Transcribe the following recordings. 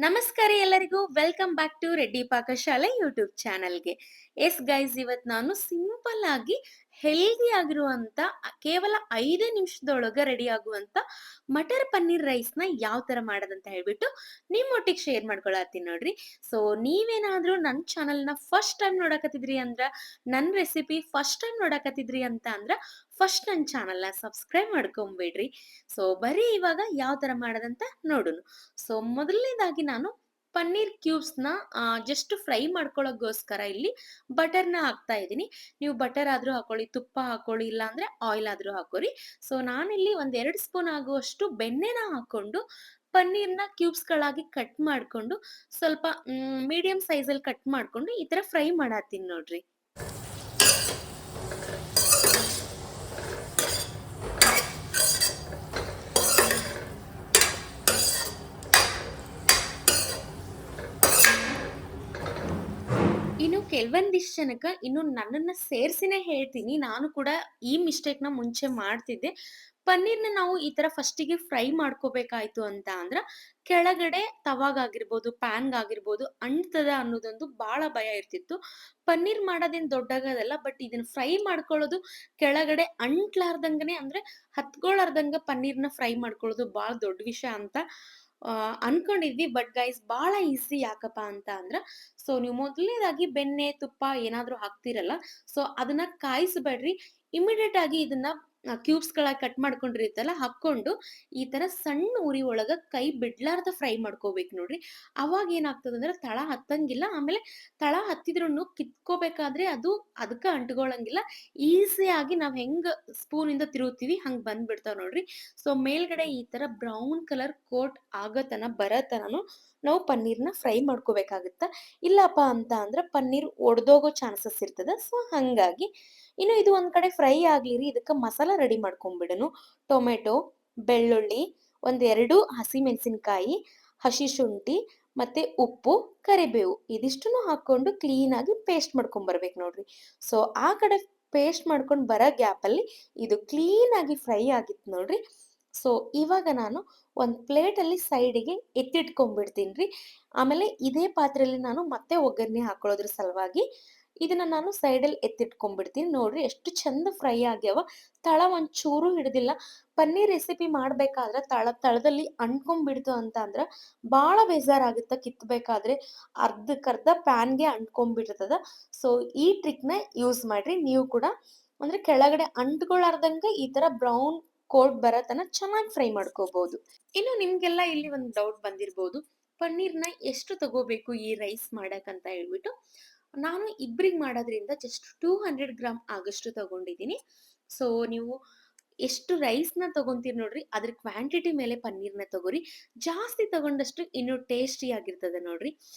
ನಮಸ್ಕಾರ ಎಲ್ಲರಿಗೂ welcome back to Reddy Pakashale YouTube ಚಾನಲ್ಗೆ. ಎಸ್ ಗೈಸ್, ಇವತ್ತು ನಾನು ಸಿಂಪಲ್ ಆಗಿ ಹೆಲ್ದಿ ಆಗಿರುವಂತ ಕೇವಲ 5 ನಿಮಿಷದೊಳಗೆ ರೆಡಿ ಆಗುವಂತ ಮಟರ್ ಪನ್ನೀರ್ ರೈಸ್ ನ ಯಾವ ತರ ಮಾಡೋದಂತ ಹೇಳ್ಬಿಟ್ಟು ನಿಮ್ಮೊಟ್ಟಿಗೆ ಶೇರ್ ಮಾಡ್ಕೊಳತ್ತೀನಿ ನೋಡ್ರಿ. ಸೊ ನೀವೇನಾದ್ರೂ ನನ್ನ ಚಾನಲ್ ನ ಫಸ್ಟ್ ಟೈಮ್ ನೋಡಕತ್ತಿದ್ರಿ ಅಂದ್ರ, ನನ್ನ ರೆಸಿಪಿ ಫಸ್ಟ್ ಟೈಮ್ ನೋಡಕತ್ತಿದ್ರಿ ಅಂತ ಅಂದ್ರ ಫಸ್ಟ್ ನನ್ನ ಚಾನಲ್ ನ ಸಬ್ಸ್ಕ್ರೈಬ್ ಮಾಡ್ಕೊಂಬಿಡ್ರಿ. ಸೊ ಬರೀ ಇವಾಗ ಯಾವ ತರ ಮಾಡೋದಂತ ನೋಡುನು. ಸೊ ಮೊದಲನೇದಾಗಿ ನಾನು ಪನ್ನೀರ್ ಕ್ಯೂಬ್ಸ್ನ ಜಸ್ಟ್ ಫ್ರೈ ಮಾಡ್ಕೊಳ್ಳೋಕ್ಕೋಸ್ಕರ ಇಲ್ಲಿ ಬಟರ್ನ ಹಾಕ್ತಾ ಇದ್ದೀನಿ. ನೀವು ಬಟರ್ ಆದ್ರೂ ಹಾಕೊಳ್ಳಿ, ತುಪ್ಪ ಹಾಕೊಳ್ಳಿ, ಇಲ್ಲ ಅಂದ್ರೆ ಆಯಿಲ್ ಆದ್ರೂ ಹಾಕೋರಿ. ಸೊ ನಾನಿಲ್ಲಿ ಒಂದ್ 2 ಸ್ಪೂನ್ ಆಗುವಷ್ಟು ಬೆಣ್ಣೆನ ಹಾಕೊಂಡು ಪನ್ನೀರ್ನ ಕ್ಯೂಬ್ಸ್ಗಳಾಗಿ ಕಟ್ ಮಾಡ್ಕೊಂಡು ಸ್ವಲ್ಪ ಮೀಡಿಯಂ ಸೈಜಲ್ಲಿ ಕಟ್ ಮಾಡ್ಕೊಂಡು ಈ ತರ ಫ್ರೈ ಮಾಡತ್ತೀನಿ ನೋಡ್ರಿ. ಇನ್ನು ಕೆಲವೊಂದಿಷ್ಟು ಜನಕ್ಕ ಇನ್ನು ನನ್ನನ್ನ ಸೇರ್ಸಿನೇ ಹೇಳ್ತೀನಿ. ನಾನು ಕೂಡ ಈ ಮಿಸ್ಟೇಕ್‌ನ ಮುಂಚೆ ಮಾಡ್ತಿದ್ದೆ. ಪನ್ನೀರ್‌ನ ನಾವು ಈ ತರ ಫಸ್ಟಿಗೆ ಫ್ರೈ ಮಾಡ್ಕೋಬೇಕಾಯ್ತು ಅಂತ ಅಂದ್ರ, ಕೆಳಗಡೆ ತವಾಗಾಗಿರ್ಬೋದು, ಪ್ಯಾನ್‌ಗಾಗಿರ್ಬೋದು ಅಂಟ್ತದ ಅನ್ನೋದೊಂದು ಬಾಳ ಭಯ ಇರ್ತಿತ್ತು. ಪನ್ನೀರ್ ಮಾಡೋದೇನ್ ದೊಡ್ಡಾಗದಲ್ಲ. ಬಟ್ ಇದನ್ನ ಫ್ರೈ ಮಾಡ್ಕೊಳ್ಳೋದು ಕೆಳಗಡೆ ಅಂಟ್ಲಾರ್ದಂಗನೆ ಅಂದ್ರೆ ಹತ್ಕೊಳಾರ್ದಂಗ ಪನ್ನೀರ್‌ನ ಫ್ರೈ ಮಾಡ್ಕೊಳ್ಳೋದು ಬಾಳ ದೊಡ್ಡ ವಿಷಯ ಅಂತ ಅನ್ಕೊಂಡಿದ್ವಿ. ಬಟ್ ಗೈಸ್ ಬಾಳ ಈಸಿ. ಯಾಕಪ್ಪ ಅಂತ ಅಂದ್ರ, ಸೊ ನೀವು ಮೊದಲನೇದಾಗಿ ಬೆಣ್ಣೆ, ತುಪ್ಪ ಏನಾದ್ರೂ ಹಾಕ್ತಿರಲ್ಲ, ಸೊ ಅದನ್ನ ಕಾಯಿಸಬೇಡ್ರಿ. ಇಮಿಡಿಯೇಟ್ ಆಗಿ ಇದನ್ನ ಕ್ಯೂಬ್ಸ್‌ಗಳಾಗಿ ಕಟ್ ಮಾಡ್ಕೊಂಡಿರುತ್ತಲ್ಲ ಹಾಕ್ಕೊಂಡು ಈ ತರ ಸಣ್ಣ ಉರಿ ಒಳಗ ಕೈ ಬಿಡ್ಲಾರ್ದ ಫ್ರೈ ಮಾಡ್ಕೋಬೇಕು ನೋಡ್ರಿ. ಅವಾಗ ಏನಾಗ್ತದಂದ್ರೆ ತಳ ಹತ್ತಂಗಿಲ್ಲ. ಆಮೇಲೆ ತಳ ಹತ್ತಿದ್ರುನು ಕಿತ್ಕೋಬೇಕಾದ್ರೆ ಅದು ಅದಕ್ಕ ಅಂಟ್ಕೊಳಂಗಿಲ್ಲ. ಈಸಿಯಾಗಿ ನಾವ್ ಹೆಂಗ್ ಸ್ಪೂನಿಂದ ತಿರುಗುತ್ತೀವಿ ಹಂಗ್ ಬಂದ್ಬಿಡ್ತಾವ್ ನೋಡ್ರಿ. ಸೊ ಮೇಲ್ಗಡೆ ಈ ತರ ಬ್ರೌನ್ ಕಲರ್ ಕೋಟ್ ಆಗತನ ಬರತನನು ನಾವು ಪನ್ನೀರ್‌ನ ಫ್ರೈ ಮಾಡ್ಕೋಬೇಕಾಗತ್ತ. ಇಲ್ಲಪ್ಪ ಅಂತ ಅಂದ್ರೆ ಪನ್ನೀರ್ ಒಡ್ದೋಗೋ ಚಾನ್ಸಸ್ ಇರ್ತದ. ಸೊ ಹಂಗಾಗಿ ಇನ್ನು ಇದು ಒಂದ್ ಕಡೆ ಫ್ರೈ ಆಗ್ಲಿರಿ, ಇದಕ್ಕ ಮಸಾಲ ರೆಡಿ ಮಾಡ್ಕೊಂಡ್ಬಿಡನು. ಟೊಮೆಟೊ, ಬೆಳ್ಳುಳ್ಳಿ, ಒಂದೆರಡು ಹಸಿಮೆಣಸಿನಕಾಯಿ, ಹಸಿ ಶುಂಠಿ, ಮತ್ತೆ ಉಪ್ಪು, ಕರಿಬೇವು ಇದಿಷ್ಟನ್ನು ಹಾಕೊಂಡು ಕ್ಲೀನ್ ಆಗಿ ಪೇಸ್ಟ್ ಮಾಡ್ಕೊಂಡ್ ಬರ್ಬೇಕು ನೋಡ್ರಿ. ಸೊ ಆ ಕಡೆ ಪೇಸ್ಟ್ ಮಾಡ್ಕೊಂಡು ಬರೋ ಗ್ಯಾಪಲ್ಲಿ ಇದು ಕ್ಲೀನ್ ಆಗಿ ಫ್ರೈ ಆಗಿತ್ತು ನೋಡ್ರಿ. ಸೊ ಇವಾಗ ನಾನು ಒಂದು ಪ್ಲೇಟಲ್ಲಿ ಸೈಡಿಗೆ ಎತ್ತಿಟ್ಕೊಂಡ್ಬಿಡ್ತೀನಿ. ಆಮೇಲೆ ಇದೇ ಪಾತ್ರೆಯಲ್ಲಿ ನಾನು ಮತ್ತೆ ಒಗ್ಗರಣೆ ಹಾಕೊಳ್ಳೋದ್ರ ಸಲುವಾಗಿ ಇದನ್ನ ನಾನು ಸೈಡಲ್ಲಿ ಎತ್ತಿಟ್ಕೊಂಡ್ಬಿಡ್ತೀನಿ. ನೋಡ್ರಿ ಎಷ್ಟು ಚಂದ ಫ್ರೈ ಆಗ್ಯಾವ. ತಳ ಒಂಚೂರು ಹಿಡ್ದಿಲ್ಲ. ಪನ್ನೀರ್ ರೆಸಿಪಿ ಮಾಡ್ಬೇಕಾದ್ರೆ ತಳದಲ್ಲಿ ಅಂಟ್ಕೊಂಡ್ಬಿಡ್ತು ಅಂತ ಅಂದ್ರ ಭಾಳ ಬೇಜಾರಾಗುತ್ತೆ ಕಿತ್ಬೇಕಾದ್ರೆ. ಅರ್ಧಕ್ಕರ್ಧ ಪ್ಯಾನ್ಗೆ ಅಂಟ್ಕೊಂಡ್ಬಿಡ್ತದ. ಸೊ ಈ ಟ್ರಿಕ್‌ನ ಯೂಸ್ ಮಾಡ್ರಿ ನೀವು ಕೂಡ. ಅಂದ್ರೆ ಕೆಳಗಡೆ ಅಂಟ್ಕೊಳಾರ್ದಂಗ ಈ ತರ ಬ್ರೌನ್ ಕೋಟ್ ಬರತನ ಚೆನ್ನಾಗಿ ಫ್ರೈ ಮಾಡ್ಕೋಬಹುದು. ಇನ್ನು ನಿಮ್ಗೆಲ್ಲ ಇಲ್ಲಿ ಒಂದು ಡೌಟ್ ಬಂದಿರ್ಬೋದು, ಪನ್ನೀರ್‌ನ ಎಷ್ಟು ತಗೋಬೇಕು ಈ ರೈಸ್ ಮಾಡಕ್ಕಂತ ಹೇಳ್ಬಿಟ್ಟು. ನಾನು ಇಬ್ರಿಗೆ ಮಾಡೋದ್ರಿಂದ ಜಸ್ಟ್ 200 ಗ್ರಾಮ್ ಆಗಷ್ಟು ತಗೊಂಡಿದ್ದೀನಿ. ಸೊ ನೀವು ಎಷ್ಟು ರೈಸ್‌ನ ತಗೊಂತೀರಿ ನೋಡ್ರಿ, ಅದ್ರ ಕ್ವಾಂಟಿಟಿ ಮೇಲೆ ಪನ್ನೀರ್‌ನ ತಗೋರಿ. ಜಾಸ್ತಿ ತಗೊಂಡಷ್ಟು ಇನ್ನು ಟೇಸ್ಟಿ ಆಗಿರ್ತದೆ ನೋಡ್ರಿ.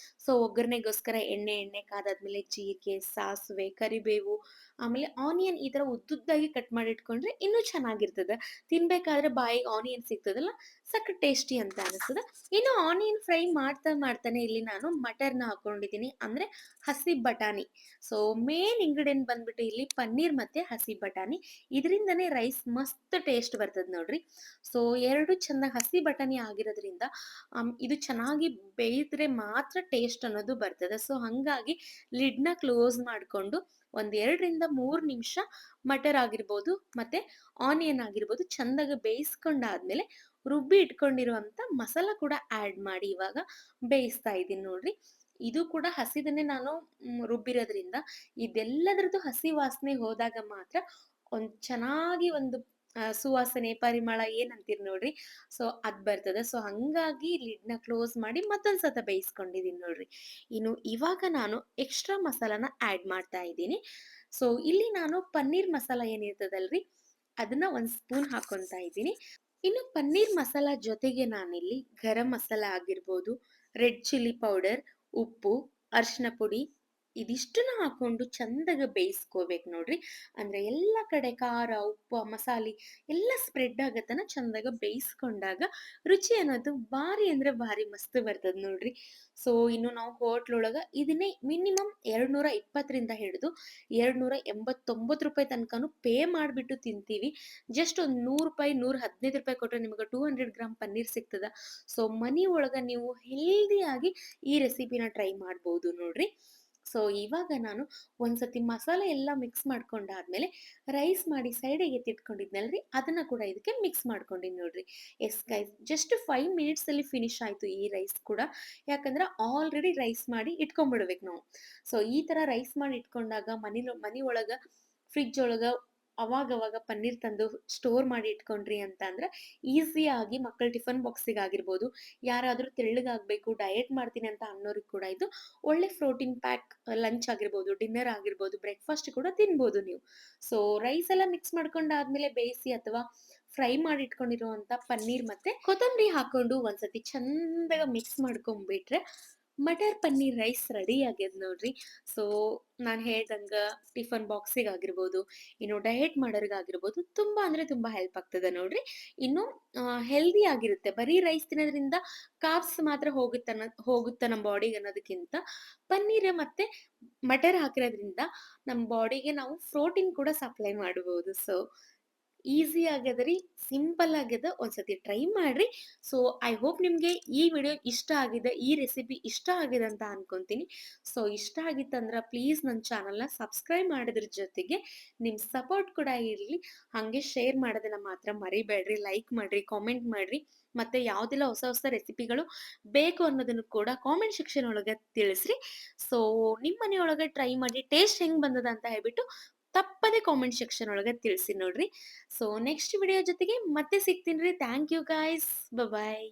ಸೊ ಒಗ್ಗರಣೆಗೋಸ್ಕರ ಎಣ್ಣೆ ಕಾದಾದ್ಮೇಲೆ ಜೀರಿಗೆ, ಸಾಸಿವೆ, ಕರಿಬೇವು, ಆಮೇಲೆ ಆನಿಯನ್ ಈ ತರ ಉದ್ದುದ್ದಾಗಿ ಕಟ್ ಮಾಡಿ ಇಟ್ಕೊಂಡ್ರೆ ಇನ್ನೂ ಚೆನ್ನಾಗಿರ್ತದೆ. ತಿನ್ಬೇಕಾದ್ರೆ ಬಾಯಿಗೆ ಆನಿಯನ್ ಸಿಗ್ತದಲ್ಲ, ಸಖತ್ ಟೇಸ್ಟಿ ಅಂತ ಅನಿಸ್ತದ. ಇನ್ನು ಆನಿಯನ್ ಫ್ರೈ ಮಾಡ್ತಾನೆ ಇಲ್ಲಿ ನಾನು ಮಟರ್‌ನ ಹಾಕೊಂಡಿದ್ದೀನಿ, ಅಂದ್ರೆ ಹಸಿ ಬಟಾಣಿ. ಸೊ ಮೇನ್ ಇಂಗ್ರೀಡಿಯೆಂಟ್ ಬಂದ್ಬಿಟ್ಟು ಇಲ್ಲಿ ಪನ್ನೀರ್ ಮತ್ತೆ ಹಸಿ ಬಟಾಣಿ. ಇದರಿಂದನೇ ರೈಸ್ ಮಸ್ತ್ ಟೇಸ್ಟ್ ಬರ್ತದೆ ನೋಡ್ರಿ. ಸೊ 2 ಚಂದ ಹಸಿ ಬಟಾಣಿ ಆಗಿರೋದ್ರಿಂದ ಇದು ಚೆನ್ನಾಗಿ ಬೇಯಿದ್ರೆ ಮಾತ್ರ ಟೇಸ್ಟ್ ಅನ್ನೋದು ಬರ್ತದೆ. ಸೊ ಹಂಗಾಗಿ ಲಿಡ್‌ನ ಕ್ಲೋಸ್ ಮಾಡ್ಕೊಂಡು ಒಂದ್ 2 ರಿಂದ 3 ನಿಮಿಷ ಮಟರ್ ಆಗಿರ್ಬೋದು ಮತ್ತೆ ಆನಿಯನ್ ಆಗಿರ್ಬೋದು ಚಂದಾಗಿ ಬೇಯಿಸ್ಕೊಂಡಾದ್ಮೇಲೆ ರುಬ್ಬಿ ಇಟ್ಕೊಂಡಿರುವಂತ ಮಸಾಲ ಕೂಡ ಆಡ್ ಮಾಡಿ ಇವಾಗ ಬೇಯಿಸ್ತಾ ಇದ್ದೀನಿ ನೋಡ್ರಿ. ಇದು ಕೂಡ ಹಸಿದನ್ನೇ ನಾನು ರುಬ್ಬಿರೋದ್ರಿಂದ ಇದೆಲ್ಲದ್ರದ್ದು ಹಸಿ ವಾಸನೆ ಹೋದಾಗ ಮಾತ್ರ ಒಂದ್ ಚೆನ್ನಾಗಿ ಒಂದು ಸುವಾಸನೆ, ಪರಿಮಳ ಏನಂತೀರಿ ನೋಡ್ರಿ. ಸೊ ಅದ್ ಬರ್ತದೆ. ಸೊ ಹಂಗಾಗಿ ಲಿಡ್‌ನ ಕ್ಲೋಸ್ ಮಾಡಿ ಮತ್ತೊಂದ್ಸತ ಬೇಯಿಸ್ಕೊಂಡಿದೀನಿ ನೋಡ್ರಿ. ಇನ್ನು ಇವಾಗ ನಾನು ಎಕ್ಸ್ಟ್ರಾ ಮಸಾಲಾನ ಆಡ್ ಮಾಡ್ತಾ ಇದ್ದೀನಿ. ಸೊ ಇಲ್ಲಿ ನಾನು ಪನ್ನೀರ್ ಮಸಾಲ ಏನಿರ್ತದಲ್ರಿ, ಅದನ್ನ 1 ಸ್ಪೂನ್ ಹಾಕೊಂತಾ ಇದ್ದೀನಿ. ಇನ್ನು ಪನ್ನೀರ್ ಮಸಾಲ ಜೊತೆಗೆ ನಾನಿಲ್ಲಿ ಗರಂ ಮಸಾಲ ಆಗಿರ್ಬೋದು, ರೆಡ್ ಚಿಲ್ಲಿ ಪೌಡರ್, ಉಪ್ಪು, ಅರಿಶಿನ ಪುಡಿ, ಇದಿಷ್ಟನ್ನ ಹಾಕೊಂಡು ಚಂದಗ ಬೇಯಿಸ್ಕೋಬೇಕು ನೋಡ್ರಿ. ಅಂದ್ರೆ ಎಲ್ಲ ಕಡೆ ಖಾರ, ಉಪ್ಪು, ಮಸಾಲೆ ಎಲ್ಲ ಸ್ಪ್ರೆಡ್ ಆಗತನ ಚಂದಾಗ ಬೇಯಿಸ್ಕೊಂಡಾಗ ರುಚಿ ಅನ್ನೋದು ಭಾರಿ ಅಂದ್ರೆ ಭಾರಿ ಮಸ್ತ್ ಬರ್ತದ ನೋಡ್ರಿ. ಸೊ ಇನ್ನು ನಾವು ಹೋಟ್ಲೊಳಗ ಇದನ್ನೇ ಮಿನಿಮಮ್ 220 ರಿಂದ ಹಿಡಿದು ₹289 ತನಕನು ಪೇ ಮಾಡ್ಬಿಟ್ಟು ತಿಂತೀವಿ. ಜಸ್ಟ್ ಒಂದ್ ₹100, ₹115 ಕೊಟ್ರೆ ನಿಮ್ಗೆ 200 ಗ್ರಾಮ್ ಪನ್ನೀರ್ ಸಿಗ್ತದ. ಸೊ ಮನಿ ಒಳಗ ನೀವು ಹೆಲ್ದಿಯಾಗಿ ಈ ರೆಸಿಪಿನ ಟ್ರೈ ಮಾಡ್ಬೋದು ನೋಡ್ರಿ. ಸೊ ಇವಾಗ ನಾನು ಒಂದ್ಸತಿ ಮಸಾಲೆ ಎಲ್ಲ ಮಿಕ್ಸ್ ಮಾಡ್ಕೊಂಡಾದ್ಮೇಲೆ ರೈಸ್ ಮಾಡಿ ಸೈಡಿಗೆ ಎತ್ತಿಟ್ಕೊಂಡಿದ್ನಲ್ರಿ ಅದನ್ನ ಕೂಡ ಇದಕ್ಕೆ ಮಿಕ್ಸ್ ಮಾಡ್ಕೊಂಡಿನಿ ನೋಡ್ರಿ. ಎಸ್ ಗೈಸ್, ಜಸ್ಟ್ 5 ಮಿನಿಟ್ಸ್ ಅಲ್ಲಿ ಫಿನಿಶ್ ಆಯ್ತು ಈ ರೈಸ್ ಕೂಡ. ಯಾಕಂದ್ರೆ ಆಲ್ರೆಡಿ ರೈಸ್ ಮಾಡಿ ಇಟ್ಕೊಂಡ್ಬಿಡ್ಬೇಕು ನಾವು. ಸೊ ಈ ತರ ರೈಸ್ ಮಾಡಿ ಇಟ್ಕೊಂಡಾಗ ಮನಿ ಒಳಗ ಫ್ರಿಡ್ಜ್ ಒಳಗ ಅವಾಗವಾಗ ಪನ್ನೀರ್ ತಂದು ಸ್ಟೋರ್ ಮಾಡಿ ಇಟ್ಕೊಂಡ್ರಿ ಅಂತ ಅಂದ್ರೆ ಈಸಿಯಾಗಿ ಮಕ್ಕಳ ಟಿಫನ್ ಬಾಕ್ಸಿಗೆ ಆಗಿರ್ಬೋದು, ಯಾರಾದ್ರೂ ತೆಳ್ಳಗಾಗ್ಬೇಕು ಡಯಟ್ ಮಾಡ್ತೀನಿ ಅಂತ ಅನ್ನೋರಿಗೆ ಕೂಡ ಇದು ಒಳ್ಳೆ ಪ್ರೋಟೀನ್ ಪ್ಯಾಕ್ ಲಂಚ್ ಆಗಿರ್ಬೋದು, ಡಿನ್ನರ್ ಆಗಿರ್ಬೋದು, ಬ್ರೇಕ್‌ಫಾಸ್ಟ್ ಕೂಡ ತಿನ್ಬೋದು ನೀವು. ಸೊ ರೈಸ್ ಎಲ್ಲ ಮಿಕ್ಸ್ ಮಾಡ್ಕೊಂಡಾದ್ಮೇಲೆ ಬೇಯಿಸಿ ಅಥವಾ ಫ್ರೈ ಮಾಡಿ ಇಟ್ಕೊಂಡಿರುವಂತ ಪನ್ನೀರ್ ಮತ್ತೆ ಕೊತ್ತಂಬರಿ ಹಾಕೊಂಡು ಒಂದ್ಸತಿ ಚಂದಗ ಮಿಕ್ಸ್ ಮಾಡ್ಕೊಂಡ್ಬಿಟ್ರೆ ಮಟರ್ ಪನ್ನೀರ್ ರೈಸ್ ರೆಡಿ ಆಗ್ಯದ ನೋಡ್ರಿ. ಸೊ ನಾನ್ ಹೇಳ್ದಂಗ ಟಿಫನ್ ಬಾಕ್ಸಿಗಾಗಿರ್ಬೋದು, ಇನ್ನು ಡಯಟ್ ಮಾಡೋರಿಗಾಗಿರ್ಬೋದು ತುಂಬಾ ಅಂದ್ರೆ ತುಂಬಾ ಹೆಲ್ಪ್ ಆಗ್ತದೆ ನೋಡ್ರಿ. ಇನ್ನು ಹೆಲ್ದಿ ಆಗಿರುತ್ತೆ. ಬರೀ ರೈಸ್ ತಿನ್ನೋದ್ರಿಂದ ಕಾರ್ಬ್ಸ್ ಮಾತ್ರ ಹೋಗುತ್ತ ನಮ್ಮ ಬಾಡಿಗೆ ಅನ್ನೋದಕ್ಕಿಂತ ಪನ್ನೀರ್ ಮತ್ತೆ ಮಟರ್ ಹಾಕಿರೋದ್ರಿಂದ ನಮ್ಮ ಬಾಡಿಗೆ ನಾವು ಪ್ರೋಟೀನ್ ಕೂಡ ಸಪ್ಲೈ ಮಾಡಬಹುದು. ಸೊ ಈಸಿ ಆಗ್ಯದರಿ, ಸಿಂಪಲ್ ಆಗ್ಯದ. ಒಂದ್ಸತಿ ಟ್ರೈ ಮಾಡ್ರಿ. ಸೊ ಐ ಹೋಪ್ ನಿಮ್ಗೆ ಈ ವಿಡಿಯೋ ಇಷ್ಟ ಆಗಿದೆ, ಈ ರೆಸಿಪಿ ಇಷ್ಟ ಆಗಿದೆ ಅಂತ ಅನ್ಕೊಂತೀನಿ. ಸೊ ಇಷ್ಟ ಆಗಿತ್ತಂದ್ರ ಪ್ಲೀಸ್ ನನ್ನ ಚಾನಲ್‌ನ ಸಬ್ಸ್ಕ್ರೈಬ್ ಮಾಡೋದ್ರ ಜೊತೆಗೆ ನಿಮ್ ಸಪೋರ್ಟ್ ಕೂಡ ಇರ್ಲಿ. ಹಂಗೆ ಶೇರ್ ಮಾಡೋದನ್ನ ಮಾತ್ರ ಮರಿಬೇಡ್ರಿ. ಲೈಕ್ ಮಾಡ್ರಿ, ಕಾಮೆಂಟ್ ಮಾಡ್ರಿ. ಮತ್ತೆ ಯಾವ್ದೆಲ್ಲ ಹೊಸ ಹೊಸ ರೆಸಿಪಿಗಳು ಬೇಕು ಅನ್ನೋದನ್ನು ಕೂಡ ಕಾಮೆಂಟ್ ಸೆಕ್ಷನ್ ಒಳಗೆ ತಿಳಿಸ್ರಿ. ಸೊ ನಿಮ್ ಮನೆಯೊಳಗೆ ಟ್ರೈ ಮಾಡಿ ಟೇಸ್ಟ್ ಹೆಂಗ್ ಬಂದದ ಅಂತ ಹೇಳ್ಬಿಟ್ಟು ತಪ್ಪದೆ ಕಾಮೆಂಟ್ ಸೆಕ್ಷನ್ ಒಳಗೆ ತಿಳಿಸಿ ನೋಡ್ರಿ. ಸೊ ನೆಕ್ಸ್ಟ್ ವಿಡಿಯೋ ಜೊತೆಗೆ ಮತ್ತೆ ಸಿಗ್ತೀನಿ ರೀ. Thank you guys. ಬಾಯ್.